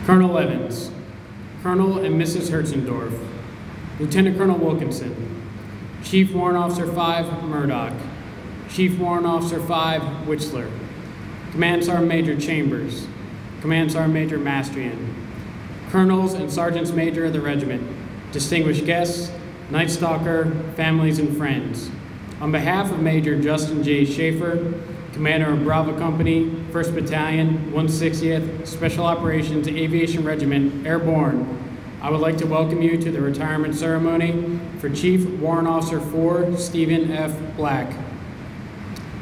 Colonel Evans, Colonel and Mrs. Hertzendorf, Lieutenant Colonel Wilkinson, Chief Warrant Officer 5 Murdoch, Chief Warrant Officer 5 Witzler, Command Sergeant Major Chambers, Command Sergeant Major Mastrian, Colonels and Sergeants Major of the regiment, distinguished guests, Night Stalker, families, and friends. On behalf of Major Justin J. Schaefer, Commander of Bravo Company, 1st Battalion, 160th Special Operations Aviation Regiment, Airborne, I would like to welcome you to the retirement ceremony for Chief Warrant Officer 4, Stephen F. Black.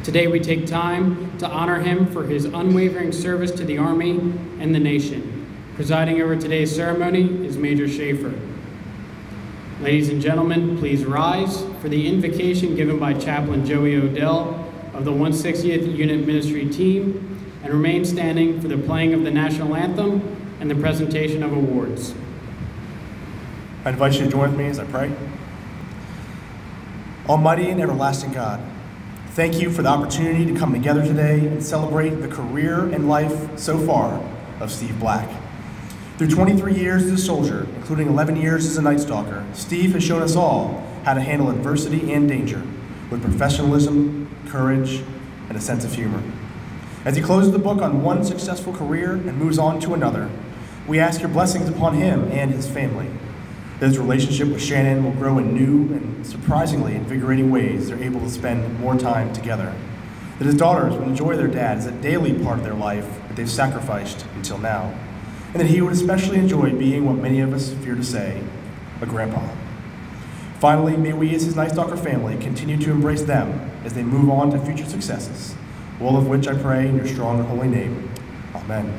Today we take time to honor him for his unwavering service to the Army and the nation. Presiding over today's ceremony is Major Schaefer. Ladies and gentlemen, please rise for the invocation given by Chaplain Joey Odell of the 160th Unit Ministry Team, and remain standing for the playing of the National Anthem and the presentation of awards. I invite you to join with me as I pray. Almighty and everlasting God, thank you for the opportunity to come together today and celebrate the career and life so far of Steve Black. Through 23 years as a soldier, including 11 years as a Night Stalker, Steve has shown us all how to handle adversity and danger with professionalism, courage, and a sense of humor. As he closes the book on one successful career and moves on to another, we ask your blessings upon him and his family. That his relationship with Shannon will grow in new and surprisingly invigorating ways they're able to spend more time together. That his daughters will enjoy their dad as a daily part of their life that they've sacrificed until now. And that he would especially enjoy being what many of us fear to say, a grandpa. Finally, may we as his Night Stalker family continue to embrace them as they move on to future successes, all of which I pray in your strong and holy name. Amen.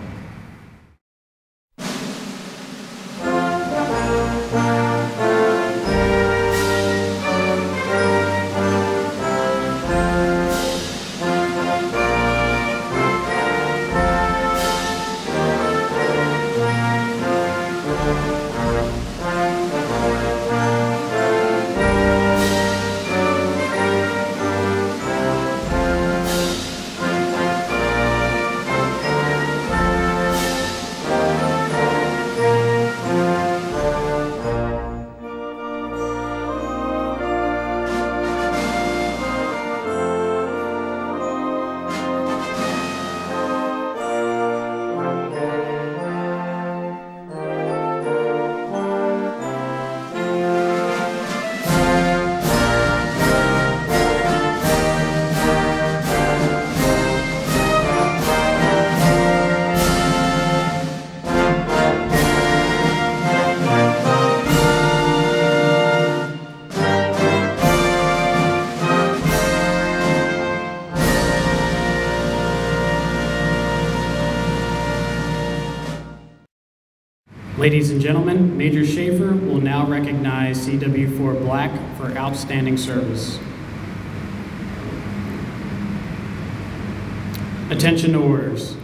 Ladies and gentlemen, Major Schaefer will now recognize CW4 Black for outstanding service. Attention to orders.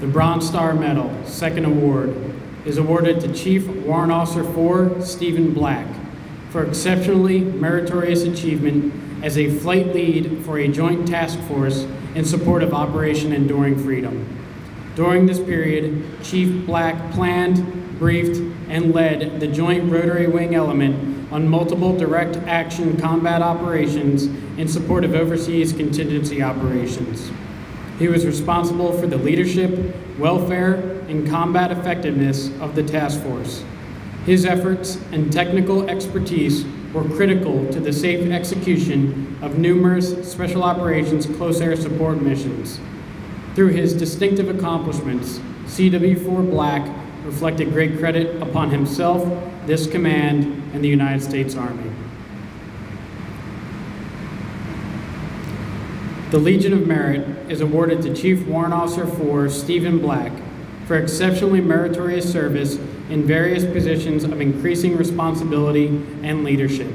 The Bronze Star Medal, second award, is awarded to Chief Warrant Officer 4, Stephen Black, for exceptionally meritorious achievement as a flight lead for a joint task force in support of Operation Enduring Freedom. During this period, Chief Black planned, briefed, and led the Joint Rotary Wing Element on multiple direct action combat operations in support of overseas contingency operations. He was responsible for the leadership, welfare, and combat effectiveness of the task force. His efforts and technical expertise were critical to the safe execution of numerous special operations close air support missions. Through his distinctive accomplishments, CW4 Black reflected great credit upon himself, this command, and the United States Army. The Legion of Merit is awarded to Chief Warrant Officer 4, Stephen Black, for exceptionally meritorious service in various positions of increasing responsibility and leadership.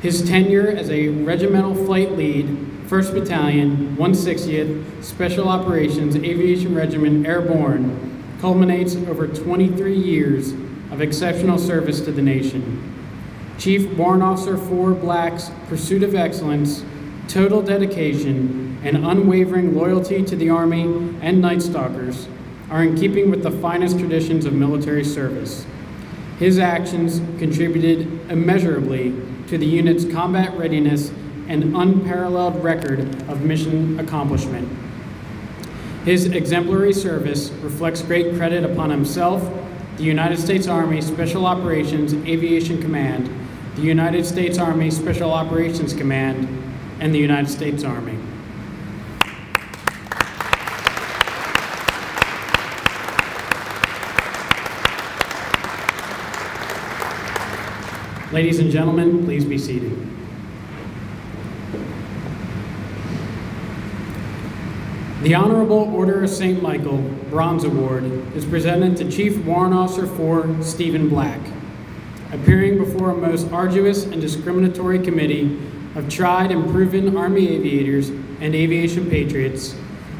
His tenure as a regimental flight lead, 1st Battalion, 160th Special Operations Aviation Regiment Airborne, culminates over 23 years of exceptional service to the nation. Chief Warrant Officer 4 Black's pursuit of excellence, total dedication, and unwavering loyalty to the Army and Night Stalkers are in keeping with the finest traditions of military service. His actions contributed immeasurably to the unit's combat readiness and unparalleled record of mission accomplishment. His exemplary service reflects great credit upon himself, the United States Army Special Operations Aviation Command, the United States Army Special Operations Command, and the United States Army. Ladies and gentlemen, please be seated. The Honorable Order of St. Michael Bronze Award is presented to Chief Warrant Officer 4 Stephen Black. Appearing before a most arduous and discriminatory committee of tried and proven Army aviators and aviation patriots,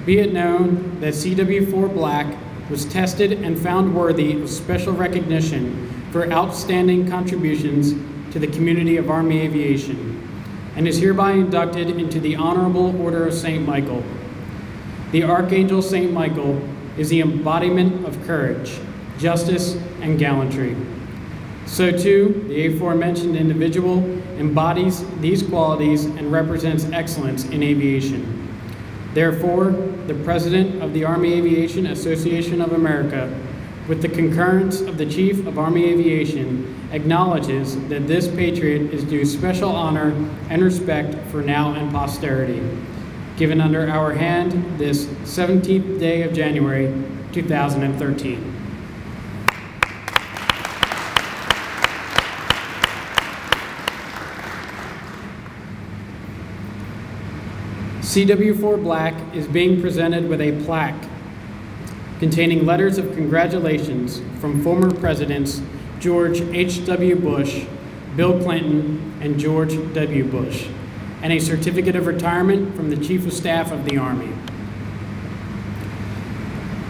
be it known that CW4 Black was tested and found worthy of special recognition for outstanding contributions to the community of Army aviation, and is hereby inducted into the Honorable Order of St. Michael. The Archangel St. Michael is the embodiment of courage, justice, and gallantry. So too, the aforementioned individual embodies these qualities and represents excellence in aviation. Therefore, the President of the Army Aviation Association of America, with the concurrence of the Chief of Army Aviation, acknowledges that this patriot is due special honor and respect for now and posterity. Given under our hand this 17th day of January, 2013. CW4 Black is being presented with a plaque containing letters of congratulations from former Presidents George H.W. Bush, Bill Clinton, and George W. Bush, and a certificate of retirement from the Chief of Staff of the Army.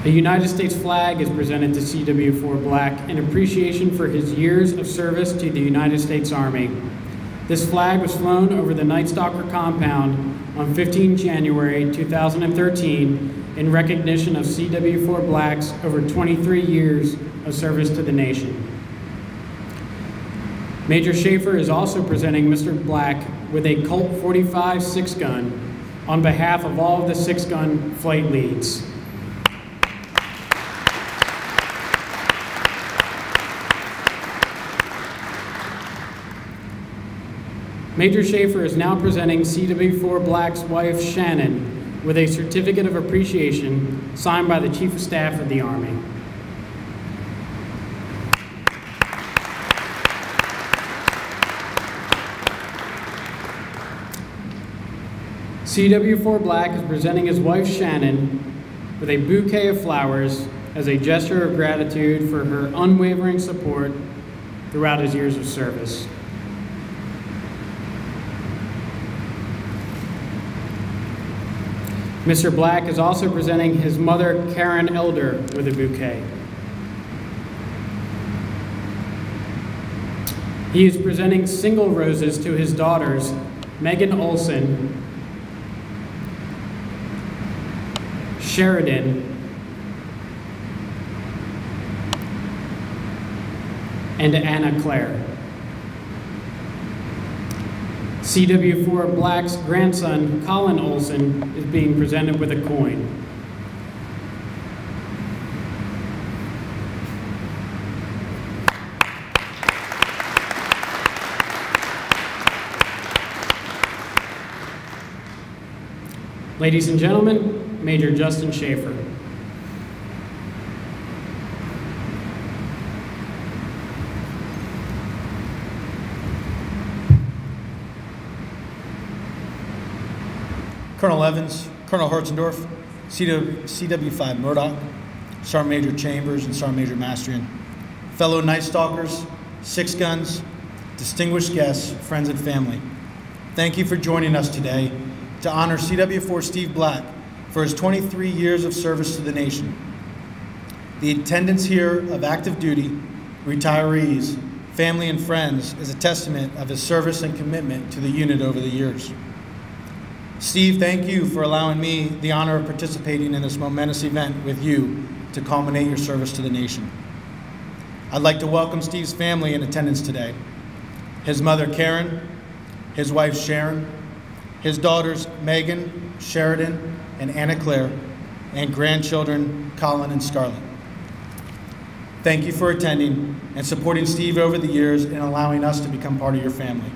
A United States flag is presented to CW4 Black in appreciation for his years of service to the United States Army. This flag was flown over the Night Stalker compound on 15 January 2013 in recognition of CW4 Black's over 23 years of service to the nation. Major Schaefer is also presenting Mr. Black with a Colt 45 6-gun on behalf of all of the 6-gun flight leads. Major Schaefer is now presenting CW4 Black's wife, Shannon, with a certificate of appreciation signed by the Chief of Staff of the Army. CW4 Black is presenting his wife, Shannon, with a bouquet of flowers as a gesture of gratitude for her unwavering support throughout his years of service. Mr. Black is also presenting his mother, Karen Elder, with a bouquet. He is presenting single roses to his daughters, Megan Olson, Sheridan, and Anna Claire. CW4 Black's grandson, Colin Olson, is being presented with a coin. Ladies and gentlemen, Major Justin Schaefer. Colonel Evans, Colonel Hertzendorf, CW5 Murdoch, Sergeant Major Chambers, and Sergeant Major Mastrian, fellow Night Stalkers, 6 Guns, distinguished guests, friends, and family. Thank you for joining us today to honor CW4 Steve Black for his 23 years of service to the nation. The attendance here of active duty, retirees, family, and friends is a testament of his service and commitment to the unit over the years. Steve, thank you for allowing me the honor of participating in this momentous event with you to culminate your service to the nation. I'd like to welcome Steve's family in attendance today. His mother, Karen, his wife, Sharon, his daughters, Megan, Sheridan, and Anna Claire, and grandchildren, Colin and Scarlett. Thank you for attending and supporting Steve over the years and allowing us to become part of your family.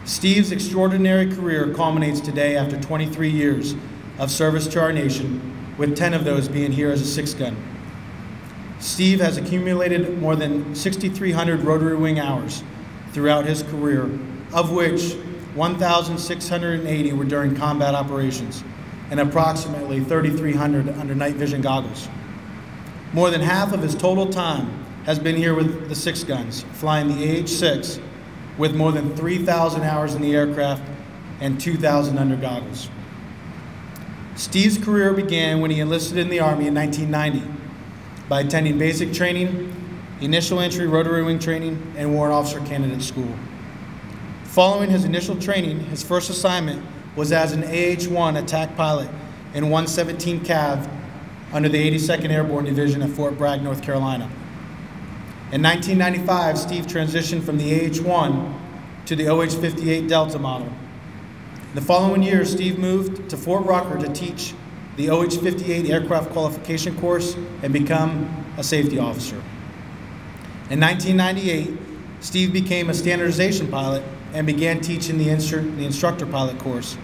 Steve's extraordinary career culminates today after 23 years of service to our nation, with 10 of those being here as a 6-gun. Steve has accumulated more than 6,300 rotary wing hours throughout his career, of which 1,680 were during combat operations and approximately 3,300 under night vision goggles. More than half of his total time has been here with the 6-guns, flying the AH-6 with more than 3,000 hours in the aircraft and 2,000 under goggles. Steve's career began when he enlisted in the Army in 1990 by attending basic training, initial entry rotary wing training, and warrant officer candidate school. Following his initial training, his first assignment was as an AH-1 attack pilot in 117 Cav under the 82nd Airborne Division at Fort Bragg, North Carolina. In 1995, Steve transitioned from the AH-1 to the OH-58 Delta model. The following year, Steve moved to Fort Rucker to teach the OH-58 aircraft qualification course and become a safety officer. In 1998, Steve became a standardization pilot and began teaching the instructor pilot course.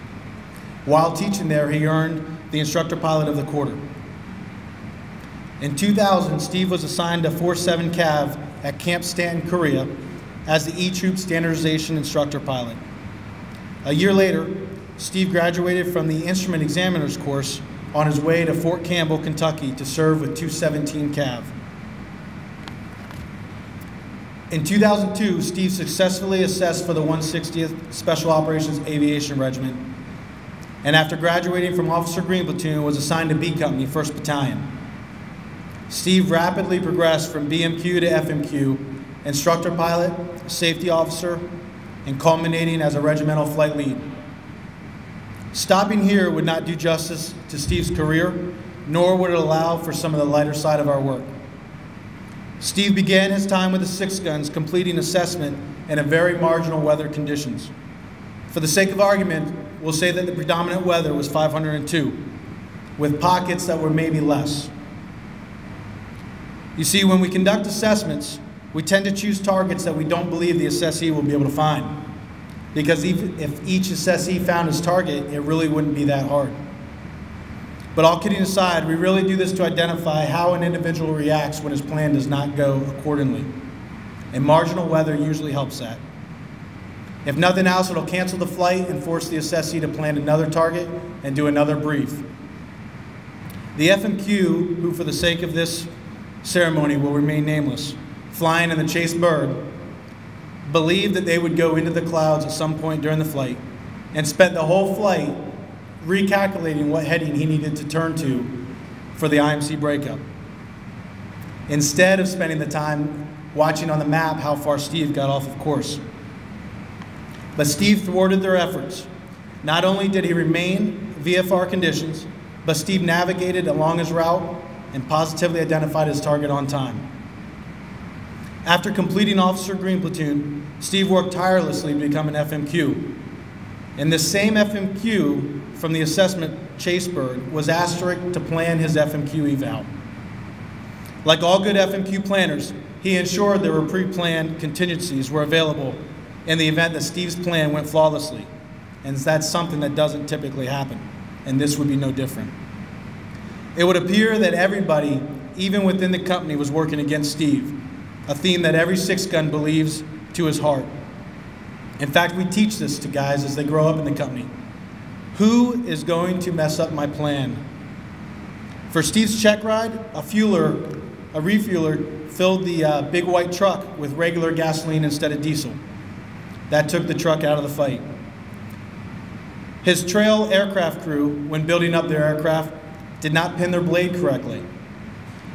While teaching there, he earned the instructor pilot of the quarter. In 2000, Steve was assigned to 47 Cav at Camp Stanton, Korea, as the E-Troop Standardization Instructor Pilot. A year later, Steve graduated from the Instrument Examiner's course on his way to Fort Campbell, Kentucky to serve with 217 Cav. In 2002, Steve successfully assessed for the 160th Special Operations Aviation Regiment, and after graduating from Officer Green Platoon, was assigned to B Company, 1st Battalion. Steve rapidly progressed from BMQ to FMQ, instructor pilot, safety officer, and culminating as a regimental flight lead. Stopping here would not do justice to Steve's career, nor would it allow for some of the lighter side of our work. Steve began his time with the 6-guns, completing assessment in a very marginal weather conditions. For the sake of argument, we'll say that the predominant weather was 502, with pockets that were maybe less. You see, when we conduct assessments, we tend to choose targets that we don't believe the assessee will be able to find. Because if each assessee found his target, it really wouldn't be that hard. But all kidding aside, we really do this to identify how an individual reacts when his plan does not go accordingly. And marginal weather usually helps that. If nothing else, it'll cancel the flight and force the assessee to plan another target and do another brief. The FMQ, who for the sake of this ceremony will remain nameless, flying in the Chase Bird, believed that they would go into the clouds at some point during the flight and spent the whole flight recalculating what heading he needed to turn to for the IMC breakup, instead of spending the time watching on the map how far Steve got off of course. But Steve thwarted their efforts. Not only did he remain VFR conditions, but Steve navigated along his route and positively identified his target on time. After completing Officer Green Platoon, Steve worked tirelessly to become an FMQ. And this same FMQ from the assessment Chase Bird was asked to plan his FMQ eval. Like all good FMQ planners, he ensured there were pre-planned contingencies were available in the event that Steve's plan went flawlessly. And that's something that doesn't typically happen, and this would be no different. It would appear that everybody, even within the company, was working against Steve, a theme that every 6-gun believes to his heart. In fact, we teach this to guys as they grow up in the company. Who is going to mess up my plan? For Steve's check ride, a refueler filled the big white truck with regular gasoline instead of diesel. That took the truck out of the fight. His trail aircraft crew, when building up their aircraft, did not pin their blade correctly.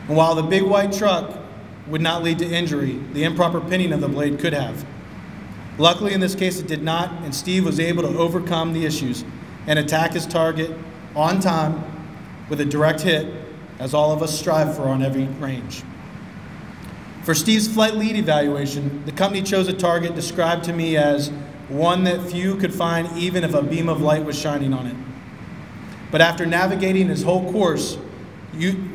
And while the big white truck would not lead to injury, the improper pinning of the blade could have. Luckily, in this case, it did not, and Steve was able to overcome the issues and attack his target on time with a direct hit as all of us strive for on every range. For Steve's flight lead evaluation, the company chose a target described to me as one that few could find even if a beam of light was shining on it. But after navigating his whole course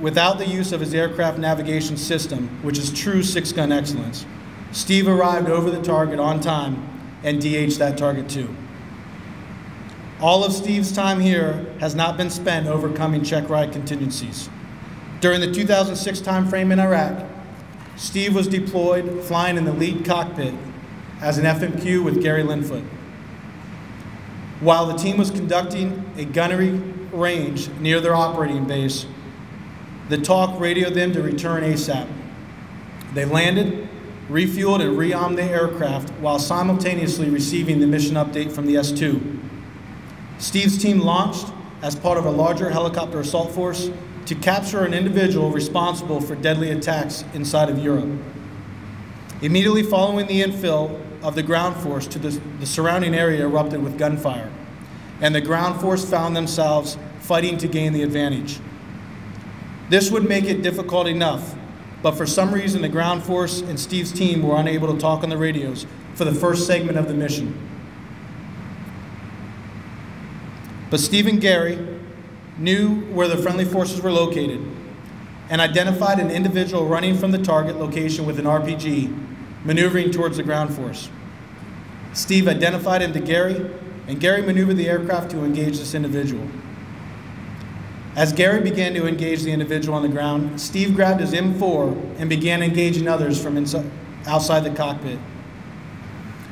without the use of his aircraft navigation system, which is true six-gun excellence, Steve arrived over the target on time and DH'd that target too. All of Steve's time here has not been spent overcoming check ride contingencies. During the 2006 timeframe in Iraq, Steve was deployed flying in the lead cockpit as an FMQ with Gary Linfoot. While the team was conducting a gunnery range near their operating base, the TALK radioed them to return ASAP. They landed, refueled, and rearmed the aircraft while simultaneously receiving the mission update from the S-2. Steve's team launched as part of a larger helicopter assault force to capture an individual responsible for deadly attacks inside of Europe. Immediately following the infill of the ground force to the surrounding area erupted with gunfire, and the ground force found themselves fighting to gain the advantage. This would make it difficult enough, but for some reason the ground force and Steve's team were unable to talk on the radios for the first segment of the mission. But Steve and Gary knew where the friendly forces were located and identified an individual running from the target location with an RPG, maneuvering towards the ground force. Steve identified him to Gary, and Gary maneuvered the aircraft to engage this individual. As Gary began to engage the individual on the ground, Steve grabbed his M4 and began engaging others from outside the cockpit.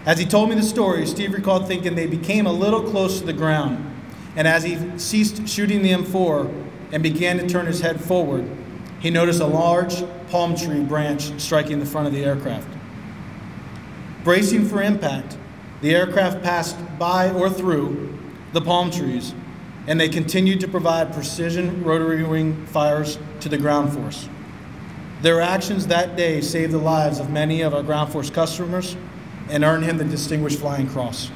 As he told me the story, Steve recalled thinking they became a little close to the ground, and as he ceased shooting the M4 and began to turn his head forward, he noticed a large palm tree branch striking the front of the aircraft. Bracing for impact, the aircraft passed by or through the palm trees, and they continued to provide precision rotary wing fires to the ground force. Their actions that day saved the lives of many of our ground force customers and earned him the Distinguished Flying Cross.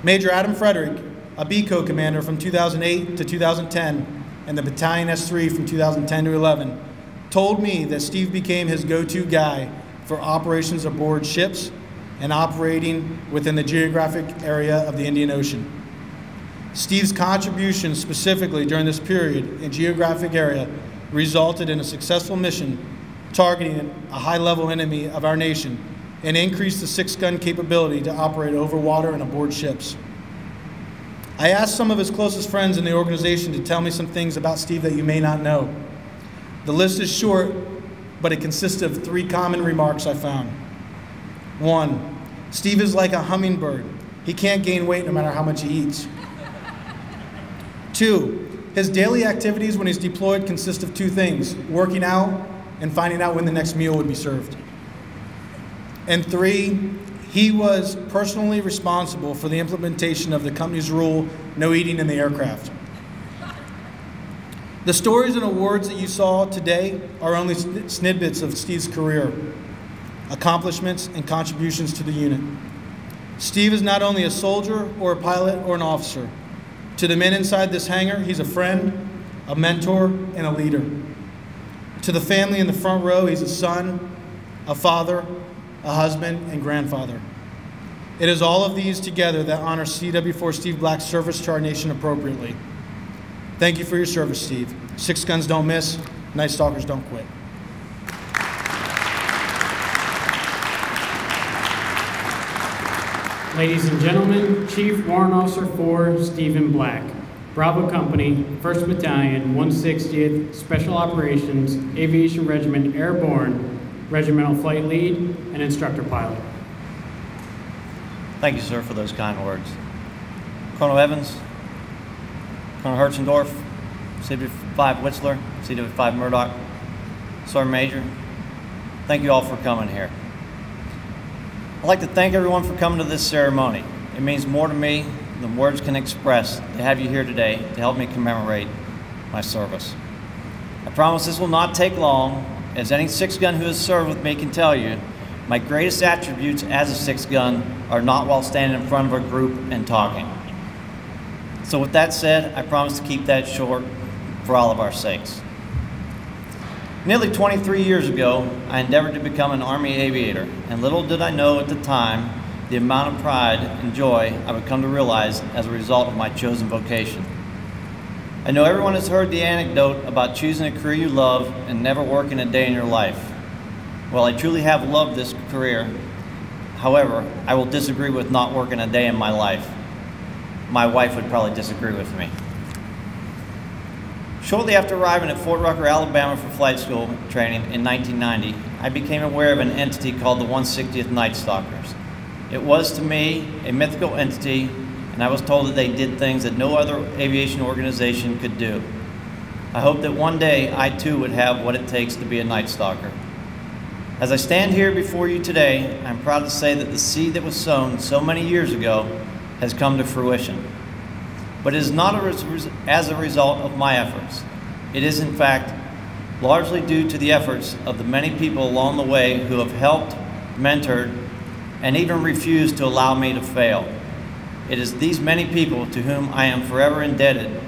Major Adam Frederick, a BCO commander from 2008 to 2010 and the Battalion S3 from 2010 to 11, told me that Steve became his go-to guy for operations aboard ships and operating within the geographic area of the Indian Ocean. Steve's contribution specifically during this period and geographic area resulted in a successful mission targeting a high-level enemy of our nation and increased the six-gun capability to operate over water and aboard ships. I asked some of his closest friends in the organization to tell me some things about Steve that you may not know. The list is short, but it consists of 3 common remarks I found. 1, Steve is like a hummingbird. He can't gain weight no matter how much he eats. 2, his daily activities when he's deployed consist of 2 things, working out and finding out when the next meal would be served. And 3, he was personally responsible for the implementation of the company's rule, no eating in the aircraft. The stories and awards that you saw today are only snippets of Steve's career, accomplishments, and contributions to the unit. Steve is not only a soldier or a pilot or an officer. To the men inside this hangar, he's a friend, a mentor, and a leader. To the family in the front row, he's a son, a father, a husband, and grandfather. It is all of these together that honor CW4 Steve Black's service to our nation appropriately. Thank you for your service, Steve. 6 guns don't miss, Night Stalkers don't quit. Ladies and gentlemen, Chief Warrant Officer 4, Stephen Black, Bravo Company, 1st Battalion, 160th Special Operations, Aviation Regiment Airborne, Regimental Flight Lead, and Instructor Pilot. Thank you, sir, for those kind words. Colonel Evans, Colonel Hertzendorf, CW5 Whistler, CW5 Murdoch, Sergeant Major, thank you all for coming here. I'd like to thank everyone for coming to this ceremony. It means more to me than words can express to have you here today to help me commemorate my service. I promise this will not take long, as any 6-gun who has served with me can tell you, my greatest attributes as a 6-gun are not while standing in front of a group and talking. So with that said, I promise to keep that short for all of our sakes. Nearly 23 years ago, I endeavored to become an Army aviator, and little did I know at the time the amount of pride and joy I would come to realize as a result of my chosen vocation. I know everyone has heard the anecdote about choosing a career you love and never working a day in your life. Well, I truly have loved this career. However, I will disagree with not working a day in my life. My wife would probably disagree with me. Shortly after arriving at Fort Rucker, Alabama for flight school training in 1990, I became aware of an entity called the 160th Night Stalkers. It was, to me, a mythical entity, and I was told that they did things that no other aviation organization could do. I hope that one day I too would have what it takes to be a Night Stalker. As I stand here before you today, I'm proud to say that the seed that was sown so many years ago has come to fruition. But it is not as a result of my efforts. It is, in fact, largely due to the efforts of the many people along the way who have helped, mentored, and even refused to allow me to fail. It is these many people to whom I am forever indebted,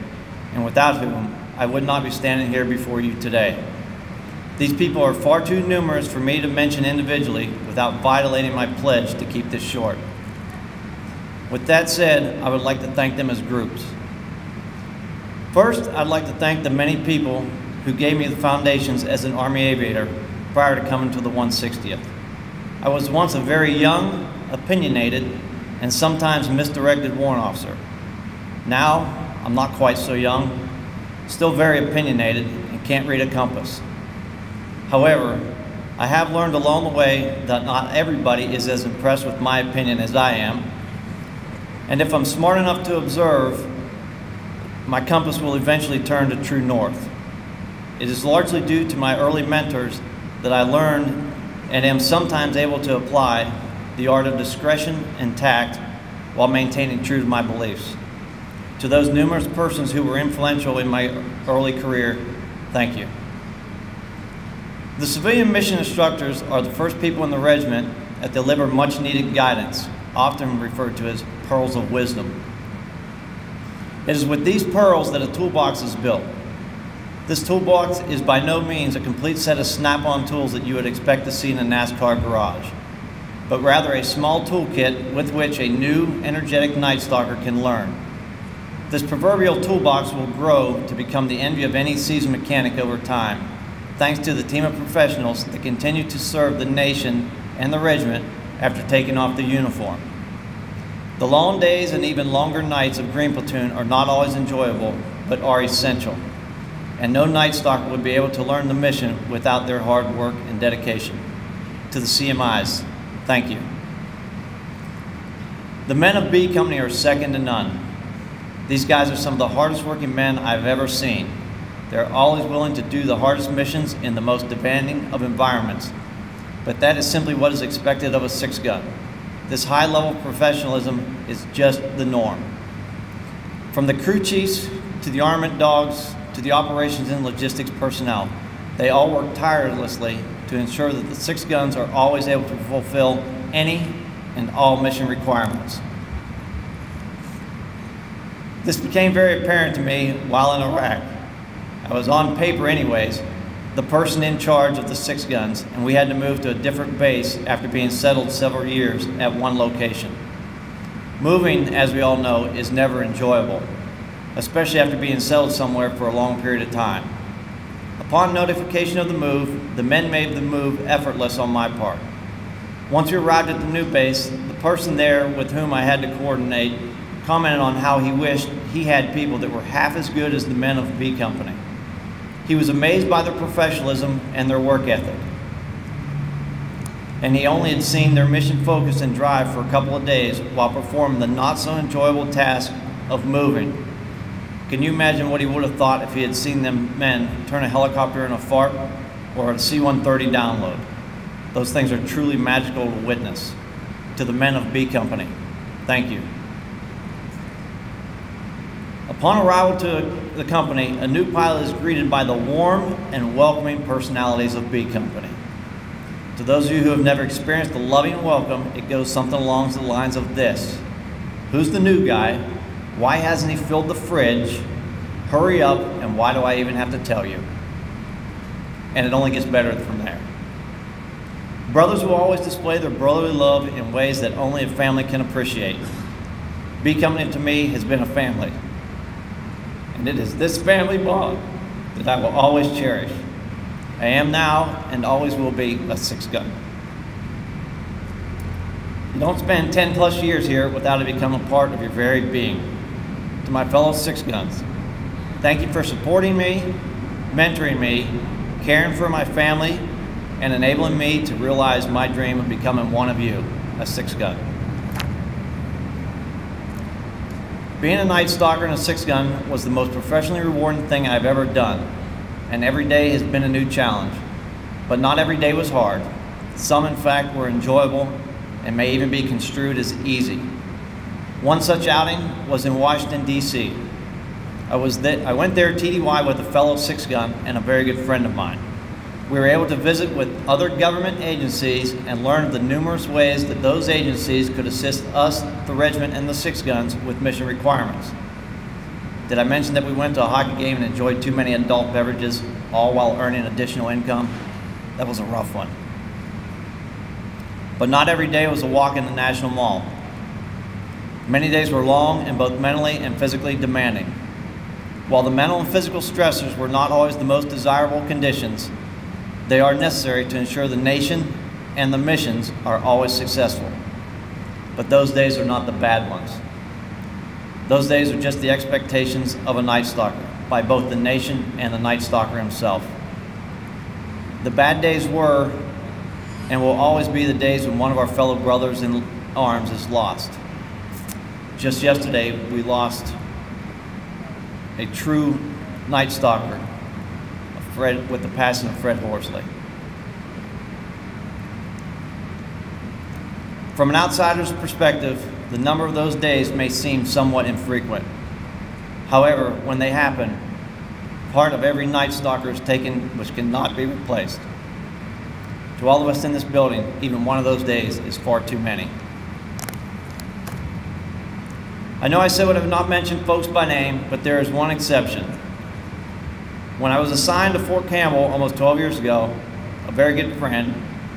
and without whom I would not be standing here before you today. These people are far too numerous for me to mention individually without violating my pledge to keep this short. With that said, I would like to thank them as groups. First, I'd like to thank the many people who gave me the foundations as an Army aviator prior to coming to the 160th. I was once a very young, opinionated, and sometimes misdirected warrant officer. Now, I'm not quite so young, still very opinionated, and can't read a compass. However, I have learned along the way that not everybody is as impressed with my opinion as I am, and if I'm smart enough to observe, my compass will eventually turn to true north. It is largely due to my early mentors that I learned and am sometimes able to apply the art of discretion and tact while maintaining true to my beliefs. To those numerous persons who were influential in my early career, thank you. The civilian mission instructors are the first people in the regiment that deliver much needed guidance, often referred to as pearls of wisdom. It is with these pearls that a toolbox is built. This toolbox is by no means a complete set of snap-on tools that you would expect to see in a NASCAR garage, but rather a small toolkit with which a new, energetic Night Stalker can learn. This proverbial toolbox will grow to become the envy of any seasoned mechanic over time, thanks to the team of professionals that continue to serve the nation and the regiment after taking off the uniform. The long days and even longer nights of Green Platoon are not always enjoyable, but are essential. And no Night Stalker would be able to learn the mission without their hard work and dedication. To the CMIs, thank you. The men of B Company are second to none. These guys are some of the hardest working men I've ever seen. They're always willing to do the hardest missions in the most demanding of environments. But that is simply what is expected of a six-gun. This high level of professionalism is just the norm. From the crew chiefs to the armament dogs to the operations and logistics personnel, they all work tirelessly to ensure that the six guns are always able to fulfill any and all mission requirements. This became very apparent to me while in Iraq. I was on paper anyways, the person in charge of the six guns, and we had to move to a different base after being settled several years at one location. Moving, as we all know, is never enjoyable, especially after being settled somewhere for a long period of time. Upon notification of the move, the men made the move effortless on my part. Once we arrived at the new base, the person there with whom I had to coordinate commented on how he wished he had people that were half as good as the men of B Company. He was amazed by their professionalism and their work ethic. And he only had seen their mission focus and drive for a couple of days while performing the not so enjoyable task of moving. Can you imagine what he would have thought if he had seen them men turn a helicopter in a fart or a C-130 download? Those things are truly magical to witness. To the men of B Company, thank you. Upon arrival to the company, a new pilot is greeted by the warm and welcoming personalities of B Company. To those of you who have never experienced the loving welcome, it goes something along the lines of this. Who's the new guy? Why hasn't he filled the fridge? Hurry up, and why do I even have to tell you? And it only gets better from there. Brothers will always display their brotherly love in ways that only a family can appreciate. Becoming to me has been a family. And it is this family bond that I will always cherish. I am now and always will be a six-gun. You don't spend 10 plus years here without it becoming a part of your very being. To my fellow six-guns, thank you for supporting me, mentoring me, caring for my family, and enabling me to realize my dream of becoming one of you, a six-gun. Being a Night Stalker and a six-gun was the most professionally rewarding thing I've ever done, and every day has been a new challenge. But not every day was hard. Some, in fact, were enjoyable and may even be construed as easy. One such outing was in Washington, D.C. I went there TDY with a fellow six-gun and a very good friend of mine. We were able to visit with other government agencies and learn of the numerous ways that those agencies could assist us, the regiment, and the six-guns with mission requirements. Did I mention that we went to a hockey game and enjoyed too many adult beverages, all while earning additional income? That was a rough one. But not every day was a walk in the National Mall. Many days were long and both mentally and physically demanding. While the mental and physical stressors were not always the most desirable conditions, they are necessary to ensure the nation and the missions are always successful. But those days are not the bad ones. Those days are just the expectations of a Night Stalker by both the nation and the Night Stalker himself. The bad days were and will always be the days when one of our fellow brothers in arms is lost. Just yesterday, we lost a true Night Stalker with the passing of Fred Horsley. From an outsider's perspective, the number of those days may seem somewhat infrequent. However, when they happen, part of every Night Stalker is taken which cannot be replaced. To all of us in this building, even one of those days is far too many. I know I said I would have not mentioned folks by name, but there is one exception. When I was assigned to Fort Campbell almost 12 years ago, a very good friend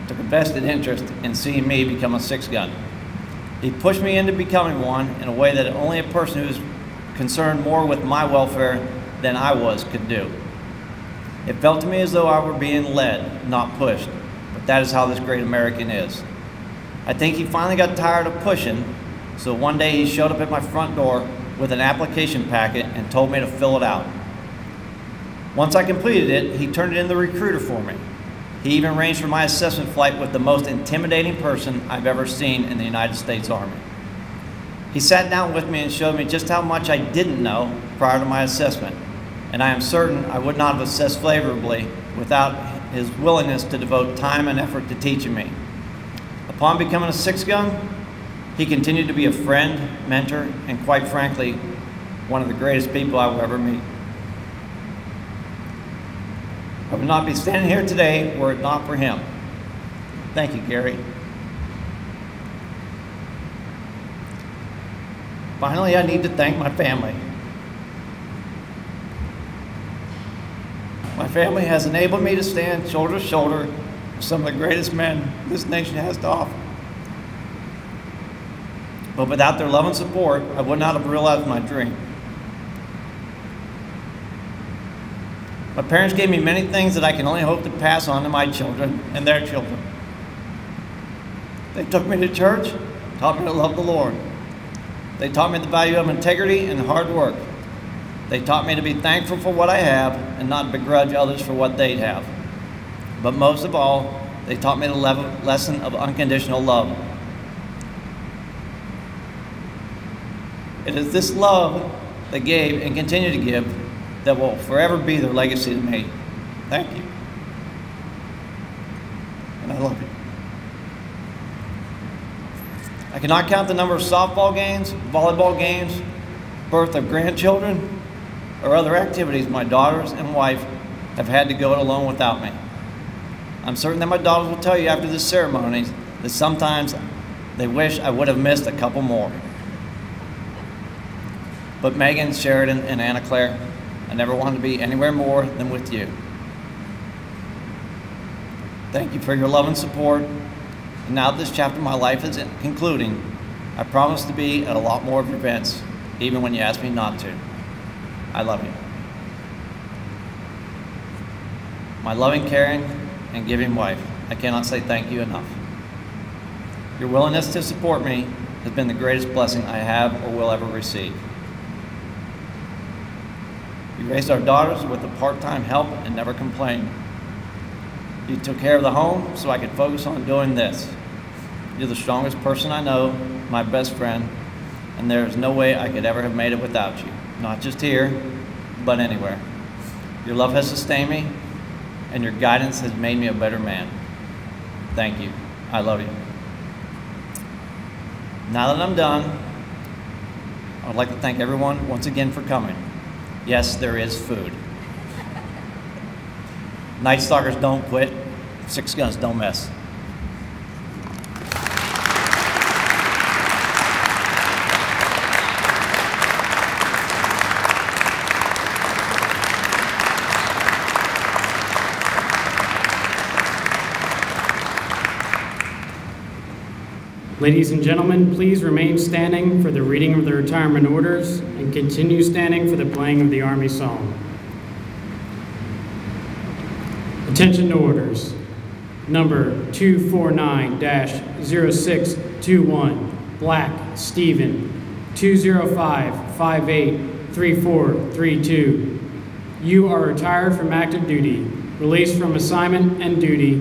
took a vested interest in seeing me become a six-gun. He pushed me into becoming one in a way that only a person who is concerned more with my welfare than I was could do. It felt to me as though I were being led, not pushed, but that is how this great American is. I think he finally got tired of pushing, so one day he showed up at my front door with an application packet and told me to fill it out. Once I completed it, he turned it in the recruiter for me. He even arranged for my assessment flight with the most intimidating person I've ever seen in the United States Army. He sat down with me and showed me just how much I didn't know prior to my assessment, and I am certain I would not have assessed favorably without his willingness to devote time and effort to teaching me. Upon becoming a six-gun, he continued to be a friend, mentor, and quite frankly, one of the greatest people I will ever meet. I would not be standing here today were it not for him. Thank you, Gary. Finally, I need to thank my family. My family has enabled me to stand shoulder to shoulder with some of the greatest men this nation has to offer. But without their love and support, I would not have realized my dream. My parents gave me many things that I can only hope to pass on to my children and their children. They took me to church, taught me to love the Lord. They taught me the value of integrity and hard work. They taught me to be thankful for what I have and not begrudge others for what they'd have. But most of all, they taught me the lesson of unconditional love. It is this love they gave and continue to give that will forever be their legacy to me. Thank you. And I love you. I cannot count the number of softball games, volleyball games, birth of grandchildren, or other activities my daughters and wife have had to go it alone without me. I'm certain that my daughters will tell you after this ceremony that sometimes they wish I would have missed a couple more. But Megan, Sheridan, and Anna Claire, I never wanted to be anywhere more than with you. Thank you for your love and support. And now that this chapter of my life is concluding, I promise to be at a lot more of your events, even when you ask me not to. I love you. My loving, caring, and giving wife, I cannot say thank you enough. Your willingness to support me has been the greatest blessing I have or will ever receive. You raised our daughters with a part-time help and never complained. You took care of the home so I could focus on doing this. You're the strongest person I know, my best friend, and there is no way I could ever have made it without you. Not just here, but anywhere. Your love has sustained me, and your guidance has made me a better man. Thank you. I love you. Now that I'm done, I would like to thank everyone once again for coming. Yes, there is food. Night Stalkers don't quit. 6 Guns don't mess. Ladies and gentlemen, please remain standing for the reading of the retirement orders and continue standing for the playing of the Army Song. Attention to orders. Number 249-0621, Black Stephen, 205-58-3432. You are retired from active duty, released from assignment and duty,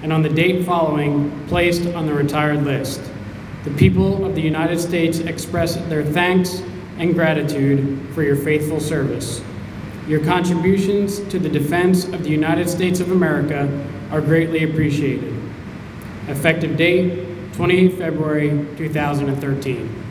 and on the date following, placed on the retired list. The people of the United States express their thanks and gratitude for your faithful service. Your contributions to the defense of the United States of America are greatly appreciated. Effective date, 28 February 2013.